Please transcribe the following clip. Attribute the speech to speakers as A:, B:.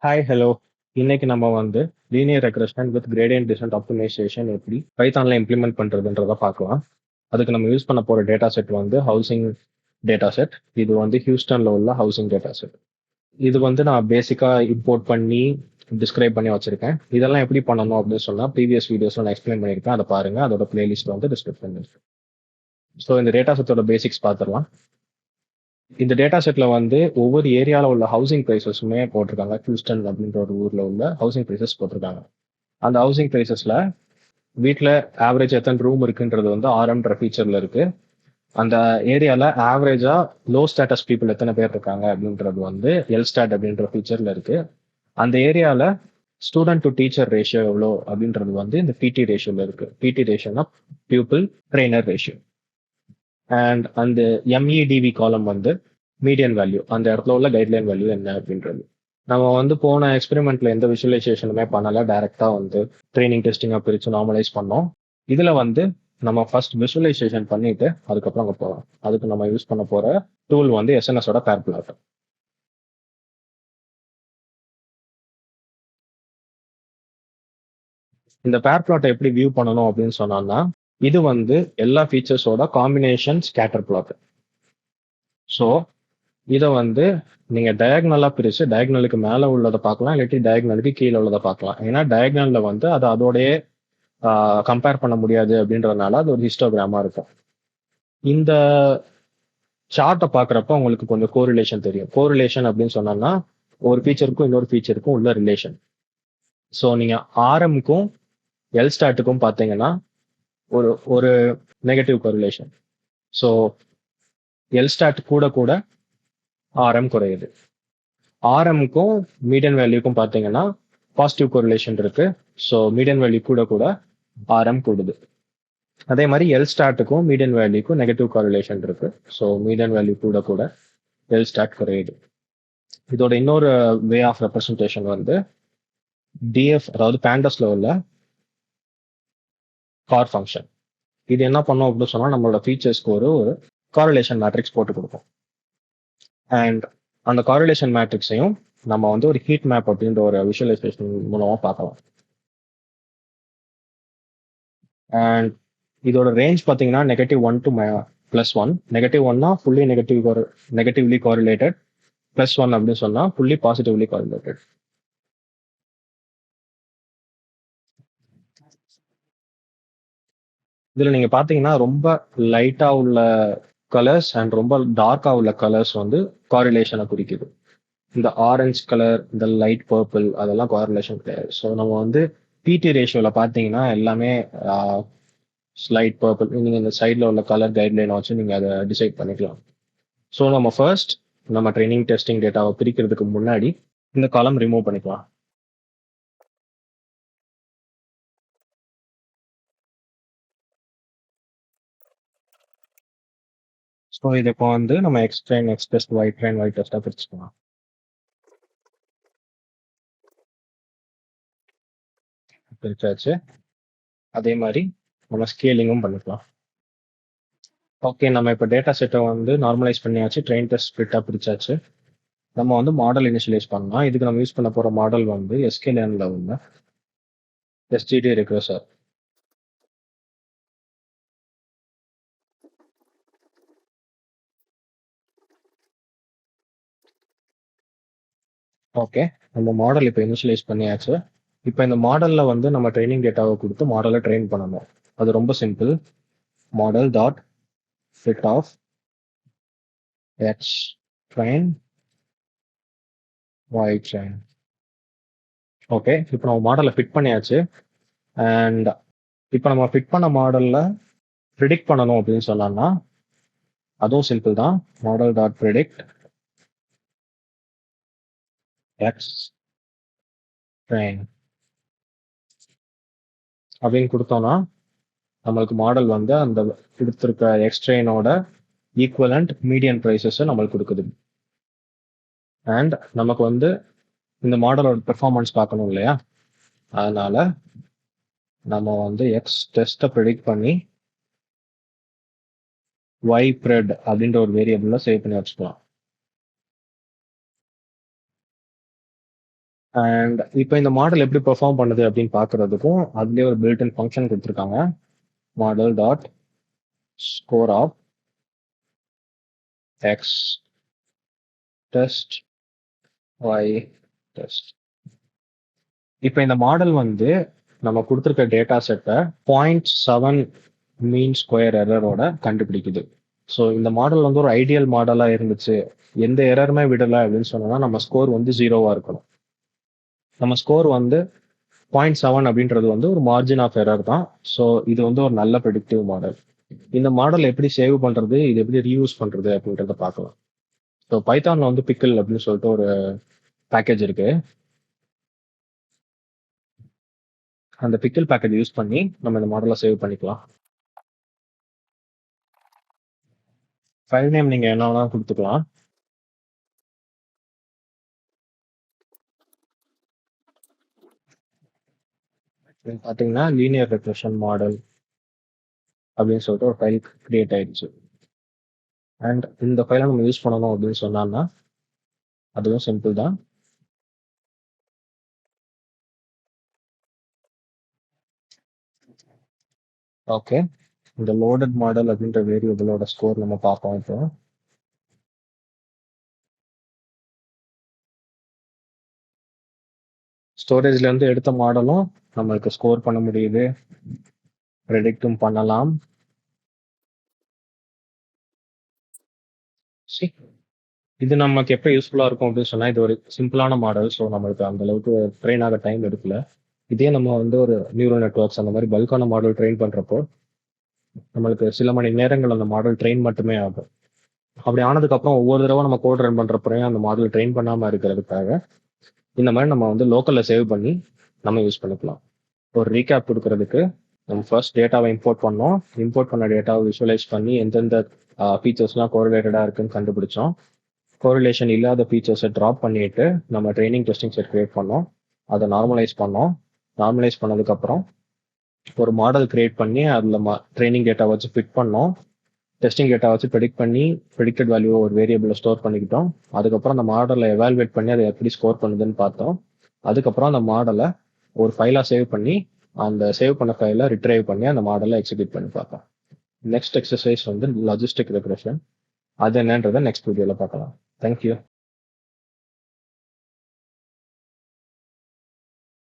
A: Hi hello. இன்னைக்கு நம்ம வந்து linear regression with gradient descent optimisation எப்படி பைத்தான்ல இம்ப்ளிமெண்ட் பண்றதுன்றத பார்க்கலாம். அதுக்கு நம்ம யூஸ் பண்ண போற டேட்டா செட் வந்து ஹவுசிங் டேட்டா செட். இது வந்து ஹியூஸ்டன்ல உள்ள ஹவுசிங் டேட்டா செட். இது வந்து நான் பேசிக்கா இம்போர்ட் பண்ணி டிஸ்கிரைப் பண்ணி வச்சிருக்கேன். இதெல்லாம் எப்படி பண்ணணும் அப்படின்னு சொன்னா ப்ரீவியஸ் வீடியோஸ்ல நான் எக்ஸ்பிளைன் பண்ணியிருக்கேன். அதை பாருங்க. அதோட பிளேலிஸ்ட் வந்து டிஸ்கிரிப்ஷன் இருக்கு. ஸோ இந்த டேட்டா செட்டோட பேசிக்ஸ் பார்த்துடலாம். இந்த டேட்டா செட்ல வந்து ஒவ்வொரு ஏரியாவில் உள்ள ஹவுசிங் பிரைசஸுமே போட்டிருக்காங்க. ஹியூஸ்டன் அப்படின்ற ஒரு ஊர்ல உள்ள ஹவுசிங் பிரைசஸ் போட்டிருக்காங்க. அந்த ஹவுசிங் பிரைசஸ்ல வீட்டில் ஆவரேஜ் எத்தனை ரூம் இருக்குன்றது வந்து ஆர்எம்ன்ற ஃபீச்சர்ல இருக்கு. அந்த ஏரியால ஆவரேஜா லோ ஸ்டேட்டஸ் பீப்புள் எத்தனை பேர் இருக்காங்க அப்படின்றது வந்து எல்ஸ்டாட் அப்படின்ற ஃபீச்சர்ல இருக்கு. அந்த ஏரியால ஸ்டூடெண்ட் டு டீச்சர் ரேஷியோ எவ்வளோ அப்படின்றது வந்து இந்த பிடி ரேஷியோல இருக்கு. பிடி ரேஷியோனா பியூப்பிள் ட்ரெயினர் ரேஷியோ. அண்ட் அந்த எம்இடிவி காலம் வந்து மீடியன் வேல்யூ, அந்த இடத்துல உள்ள கைட்லைன் வேல்யூ என்ன அப்படின்றது. நம்ம வந்து போன எக்ஸ்பெரிமெண்ட்ல எந்த விஷுவலைசேஷனுமே பண்ணல. டைரக்டா வந்து ட்ரைனிங் டெஸ்டிங்கா பிரிச்சு நார்மலைஸ் பண்ணோம். இதுல வந்து நம்ம ஃபர்ஸ்ட் விஷுவலைசேஷன் பண்ணிட்டு அதுக்கப்புறம் அங்க போகலாம். அதுக்கு நம்ம யூஸ் பண்ண போற டூல் வந்து எஸ்என்எஸோட Pairplot. இந்த Pairplot எப்படி வியூ பண்ணணும் அப்படின்னு சொன்னோம்னா, இது வந்து எல்லா ஃபீச்சர்ஸோட காம்பினேஷன் ஸ்கேட்டர் பிளாட். ஸோ இதை வந்து நீங்க டயக்னலா பிரிச்சு டயக்னலுக்கு மேல உள்ளதை பார்க்கலாம், இல்லாட்டி டயக்னலுக்கு கீழே உள்ளதை பார்க்கலாம். ஏன்னா டயக்னல்ல வந்து அது அதோடய கம்பேர் பண்ண முடியாது அப்படின்றதுனால அது ஒரு ஹிஸ்டோகிராமா இருக்கும். இந்த சார்ட்டை பார்க்குறப்ப உங்களுக்கு கொஞ்சம் கோரிலேஷன் தெரியும். கோரிலேஷன் அப்படின்னு சொன்னோம்னா ஒரு ஃபீச்சருக்கும் இன்னொரு ஃபீச்சருக்கும் உள்ள ரிலேஷன். ஸோ நீங்க ஆர்எம்க்கும் எல்ஸ்டாட்டுக்கும் பார்த்தீங்கன்னா ஒரு ஒரு நெகட்டிவ் கோரிலேஷன். ஸோ எல்ஸ்டாட் கூட கூட ஆர்எம் குறையுது. ஆர்எம்க்கும் மீடியன் வேல்யூக்கும் பார்த்தீங்கன்னா பாசிட்டிவ் கோரிலேஷன் இருக்கு. ஸோ மீடியன் வேல்யூ கூட கூட ஆர்எம் கூடுது. அதே மாதிரி எல் ஸ்டாட்டுக்கும் மீடியன் வேல்யூக்கும் நெகட்டிவ் காரிலேஷன் இருக்கு. ஸோ மீடியன் வேல்யூ கூட கூட எல் ஸ்டாட் குறையுது. இதோட இன்னொரு வே ஆஃப் ரெப்ரஸன்டேஷன் வந்து டிஎஃப், அதாவது பேண்டஸ்ல உள்ள கார் ஃபங்க்ஷன். இது என்ன பண்ணும் அப்படின்னு சொன்னா நம்மளோட ஃபீச்சர்ஸ்க்கு ஒரு காரிலேஷன் மேட்ரிக்ஸ் போட்டு கொடுக்கும். அண்ட் அந்த காரிலேஷன் மேட்ரிக்ஸையும் நம்ம வந்து ஒரு ஹீட் மேப் அப்படின்ற ஒரு விஷுவலைசேஷன் மூலமா பார்க்கலாம். அண்ட் இதோட ரேஞ்ச் பார்த்தீங்கன்னா -1 to +1. -1னா ஃபுல்லி நெகட்டிவ்லி காரிலேட்டட். +1 அப்படின்னு சொன்னா ஃபுல்லி பாசிட்டிவ்லி காரிலேட்டட். இதுல நீங்க பாத்தீங்கன்னா ரொம்ப லைட்டா உள்ள கலர்ஸ் அண்ட் ரொம்ப டார்க்கா உள்ள கலர்ஸ் வந்து காரிலேஷனை குறிக்குது. இந்த ஆரஞ்சு கலர், இந்த லைட் பர்பிள், அதெல்லாம் காரிலேஷன் கிடையாது. ஸோ நம்ம வந்து பிடி ரேஷியோல பாத்தீங்கன்னா எல்லாமே ஸ்லைட் பர்பிள். நீங்க இந்த சைட்ல உள்ள கலர் கைட்லைனை வச்சு நீங்க அதை டிசைட் பண்ணிக்கலாம். ஸோ நம்ம ஃபர்ஸ்ட் நம்ம ட்ரைனிங் டெஸ்டிங் டேட்டாவை பிரிக்கிறதுக்கு முன்னாடி இந்த காலம் ரிமூவ் பண்ணிக்கலாம். ஸோ இது இப்போ வந்து நம்ம X train, X test, Y train, Y டெஸ்ட்டாக பிரிச்சுக்கலாம். பிரிச்சாச்சு. அதே மாதிரி நம்ம ஸ்கேலிங்கும் பண்ணிக்கலாம். ஓகே, நம்ம இப்போ டேட்டா செட்டை வந்து நார்மலைஸ் பண்ணியாச்சு. ட்ரெயின் டெஸ்ட் ஸ்பிளிட்டாக பிரிச்சாச்சு. நம்ம வந்து மாடல் இனிஷியலைஸ் பண்ணலாம். இதுக்கு நம்ம யூஸ் பண்ண போகிற மாடல் வந்து எஸ்கேலேனில் உள்ள SGDRegressor. ஓகே, நம்ம மாடல் இப்போ இனிஷியலைஸ் பண்ணியாச்சு. இப்போ இந்த மாடலில் வந்து நம்ம ட்ரைனிங் டேட்டாவை கொடுத்து மாடலை ட்ரெயின் பண்ணணும். அது ரொம்ப simple. Model dot fit of X train Y train. Okay, இப்போ நம்ம மாடலை ஃபிட் பண்ணியாச்சு. அண்ட் இப்போ நம்ம ஃபிட் பண்ண மாடலில் ப்ரிடிக்ட் பண்ணணும் அப்படின்னு சொன்னோம்னா அதுவும் சிம்பிள் தான். Model dot predict X train அப்படின்னு கொடுத்தோம்னா நம்மளுக்கு மாடல் வந்து அந்த கொடுத்துருக்க எக்ஸ் ட்ரெயினோட ஈக்குவலண்ட் மீடியன் ப்ரைஸஸை நம்மளுக்கு கொடுக்குது. அண்ட் நமக்கு வந்து இந்த மாடலோட பெர்ஃபார்மன்ஸ் பார்க்கணும் இல்லையா, அதனால நம்ம வந்து எக்ஸ் டெஸ்ட்டை ப்ரிடிக்ட் பண்ணி ஒய் ப்ரெட் அப்படின்ற ஒரு வேரியபிளில் சேவ் பண்ணி வச்சுக்கலாம். அண்ட் இப்போ இந்த மாடல் எப்படி பெர்ஃபார்ம் பண்ணுது அப்படின்னு பார்க்கறதுக்கும் அதுலேயே ஒரு பில்ட்-இன் ஃபங்க்ஷன் கொடுத்துருக்காங்க. Model dot score of X test Y test. இப்போ இந்த மாடல் வந்து நம்ம கொடுத்துருக்க டேட்டா செட்டை 0.7 மீன் ஸ்கொயர் எரரோட கண்டுபிடிக்குது. ஸோ இந்த மாடல் வந்து ஒரு ஐடியல் மாடலாக இருந்துச்சு, எந்த எரருமே விடலை அப்படின்னு சொன்னோம்னா நம்ம ஸ்கோர் வந்து 0வா இருக்கணும். நம்ம ஸ்கோர் வந்து 0.7 அப்படின்றது வந்து ஒரு மார்ஜின் ஆஃப் எரர் தான். ஸோ இது வந்து ஒரு நல்ல ப்ரெடிக்டிவ் மாடல். இந்த மாடல் எப்படி சேவ் பண்றது, இது எப்படி ரீயூஸ் பண்றது அப்படின்றத பார்க்கலாம். ஸோ பைத்தான்ல வந்து பிக்கிள் அப்படின்னு சொல்லிட்டு ஒரு பேக்கேஜ் இருக்கு. அந்த பிக்கிள் பேக்கேஜ் யூஸ் பண்ணி நம்ம இந்த மாடலை சேவ் பண்ணிக்கலாம். ஃபைல் நேம் நீங்க என்ன வேணா கொடுத்துக்கலாம். பார்த்தீங்கன்னா லீனியர் ரெக்ரெஷன் மாடல் அப்படின்னு சொல்லிட்டு ஒரு ஃபைல் கிரியேட் ஆயிடுச்சு. அண்ட் இந்த ஃபைலை நம்ம யூஸ் பண்ணணும் அப்படின்னு சொன்னோம்னா அதுவும் சிம்பிள் தான். ஓகே, இந்த லோடட் மாடல் அப்படின்ற வேரியபிளோட ஸ்கோர் நம்ம பார்ப்போம். இப்போ ஸ்டோரேஜ்ல இருந்து எடுத்த மாடலும் நம்மளுக்கு ஸ்கோர் பண்ண முடியுது, ப்ரெடிக்டும் பண்ணலாம். இது நமக்கு எப்போ யூஸ்ஃபுல்லாக இருக்கும் அப்படின்னு சொன்னால், இது ஒரு சிம்பிளான மாடல். ஸோ நம்மளுக்கு அந்த அளவுக்கு ட்ரெயின் ஆக டைம் எடுக்கல. இதே நம்ம வந்து ஒரு நியூரல் நெட்ஒர்க்ஸ் அந்த மாதிரி பல்கான மாடல் ட்ரெயின் பண்ணுறப்போ நம்மளுக்கு சில மணி நேரங்கள் அந்த மாடல் ட்ரெயின் மட்டுமே ஆகும். அப்படி ஆனதுக்கப்புறம் ஒவ்வொரு தடவை நம்ம கோட் ரன் பண்ணுறப்பறையும் அந்த மாடல் ட்ரெயின் பண்ணாமல் இருக்கிறதுக்காக இந்த மாதிரி நம்ம வந்து லோக்கலில் சேவ் பண்ணி நம்ம யூஸ் பண்ணிக்கலாம். ஒரு ரீகேப் கொடுக்கறதுக்கு நம்ம ஃபர்ஸ்ட் டேட்டாவை இம்போர்ட் பண்ணோம். இம்போர்ட் பண்ண டேட்டாவை விஷுவலைஸ் பண்ணி எந்தெந்த ஃபீச்சர்ஸ்லாம் கோரிலேட்டடாக இருக்குன்னு கண்டுபிடிச்சோம். கோரிலேஷன் இல்லாத ஃபீச்சர்ஸை ட்ராப் பண்ணிட்டு நம்ம ட்ரைனிங் டெஸ்டிங் செட் கிரியேட் பண்ணோம். அதை நார்மலைஸ் பண்ணோம். நார்மலைஸ் பண்ணதுக்கப்புறம் ஒரு மாடல் கிரியேட் பண்ணி அதில் ட்ரைனிங் டேட்டா வச்சு ஃபிட் பண்ணோம். டெஸ்டிங் டேட்டா வச்சு ப்ரெடிக்ட் பண்ணி ப்ரெடிக்டட் வேல்யூ ஒரு வேரியபிளில் ஸ்டோர் பண்ணிக்கிட்டோம். அதுக்கப்புறம் அந்த மாடலை எவால்வேட் பண்ணி அதை எப்படி ஸ்கோர் பண்ணுதுன்னு பார்த்தோம். அதுக்கப்புறம் அந்த மாடலை ஒரு ஃபைலாக சேவ் பண்ணி அந்த சேவ் பண்ண ஃபைலை ரிட்ரைவ் பண்ணி அந்த மாடலை எக்ஸிக்யூட் பண்ணி பார்த்தோம். நெக்ஸ்ட் எக்ஸசைஸ் வந்து லாஜிஸ்டிக் ரெக்ரெஷன். அது என்னன்றதை நெக்ஸ்ட் வீடியோவில் பார்க்கலாம். தேங்க்யூ.